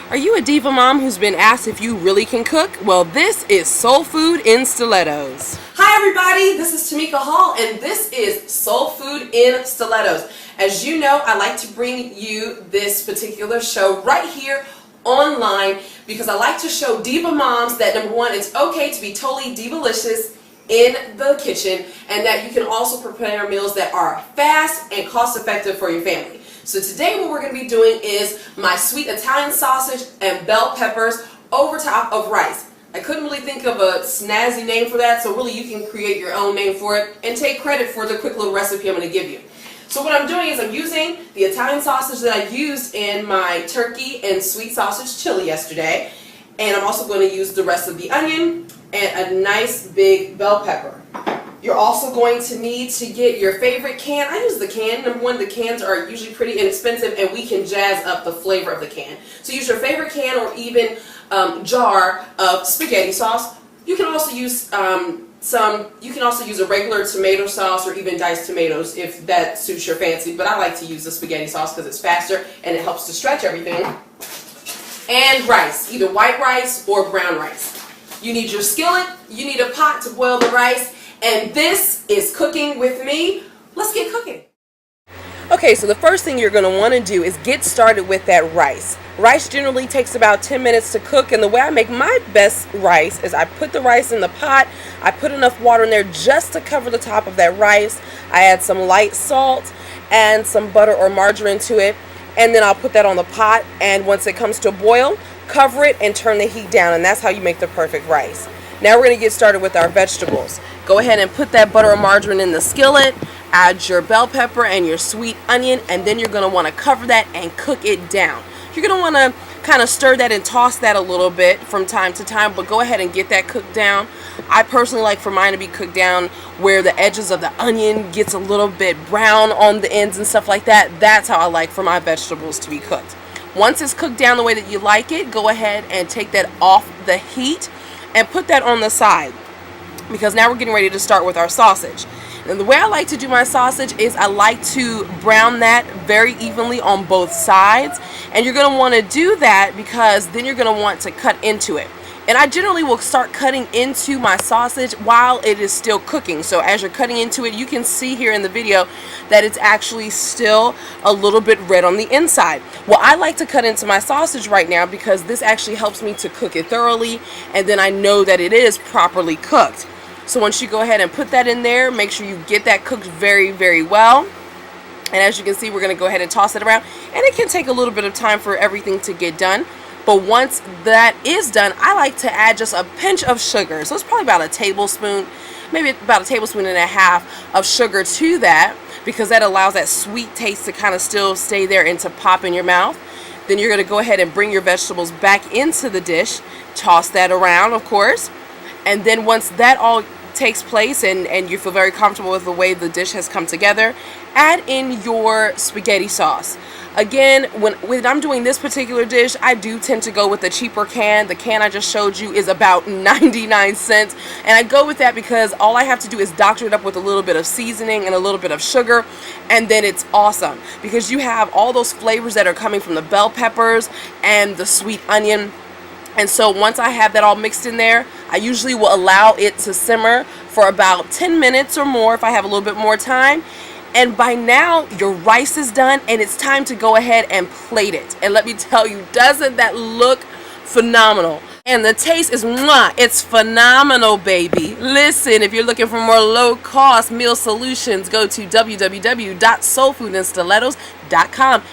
Are you a diva mom who's been asked if you really can cook? Well, this is Soul Food in Stilettos. Hi everybody, this is Tamika Hall and this is Soul Food in Stilettos. As you know, I like to bring you this particular show right here online because I like to show diva moms that number one, it's okay to be totally divalicious in the kitchen and that you can also prepare meals that are fast and cost effective for your family. So today what we're going to be doing is my sweet Italian sausage and bell peppers over top of rice. I couldn't really think of a snazzy name for that, so really you can create your own name for it and take credit for the quick little recipe I'm going to give you. So what I'm doing is I'm using the Italian sausage that I used in my turkey and sweet sausage chili yesterday, and I'm also going to use the rest of the onion and a nice big bell pepper. You're also going to need to get your favorite can. I use the can. Number one, the cans are usually pretty inexpensive and we can jazz up the flavor of the can. So use your favorite can or even jar of spaghetti sauce. You can also use a regular tomato sauce or even diced tomatoes if that suits your fancy, but I like to use the spaghetti sauce because it's faster and it helps to stretch everything. And rice, either white rice or brown rice. You need your skillet, you need a pot to boil the rice, and this is cooking with me. Let's get cooking. Okay, so the first thing you're going to want to do is get started with that rice. Rice generally takes about 10 minutes to cook, and the way I make my best rice is I put the rice in the pot, I put enough water in there just to cover the top of that rice. I add some light salt and some butter or margarine to it, and then I'll put that on the pot, and once it comes to a boil, cover it and turn the heat down, and that's how you make the perfect rice. Now we're going to get started with our vegetables. Go ahead and put that butter or margarine in the skillet, add your bell pepper and your sweet onion, and then you're going to want to cover that and cook it down. You're going to want to kind of stir that and toss that a little bit from time to time, but go ahead and get that cooked down. I personally like for mine to be cooked down where the edges of the onion gets a little bit brown on the ends and stuff like that. That's how I like for my vegetables to be cooked. Once it's cooked down the way that you like it, go ahead and take that off the heat and put that on the side, because now we're getting ready to start with our sausage. And the way I like to do my sausage is I like to brown that very evenly on both sides, and you're going to want to do that because then you're going to want to cut into it. And I generally will start cutting into my sausage while it is still cooking. So as you're cutting into it, you can see here in the video that it's actually still a little bit red on the inside. Well, I like to cut into my sausage right now because this actually helps me to cook it thoroughly, and then I know that it is properly cooked. So once you go ahead and put that in there, make sure you get that cooked very, very well. And as you can see, we're going to go ahead and toss it around, and it can take a little bit of time for everything to get done. But once that is done, I like to add just a pinch of sugar. So it's probably about a tablespoon, maybe about a tablespoon and a half of sugar to that, because that allows that sweet taste to kind of still stay there and to pop in your mouth. Then you're going to go ahead and bring your vegetables back into the dish, toss that around, of course. And then once that all takes place and you feel very comfortable with the way the dish has come together, add in your spaghetti sauce. Again, when I'm doing this particular dish, I do tend to go with the cheaper can. The can I just showed you is about 99 cents. And I go with that because all I have to do is doctor it up with a little bit of seasoning and a little bit of sugar, and then it's awesome. Because you have all those flavors that are coming from the bell peppers and the sweet onion. And so once I have that all mixed in there, I usually will allow it to simmer for about 10 minutes or more if I have a little bit more time. And by now, your rice is done, and it's time to go ahead and plate it. And let me tell you, doesn't that look phenomenal? And the taste is mwah, it's phenomenal, baby. Listen, if you're looking for more low-cost meal solutions, go to www.soulfoodandstilettos.com.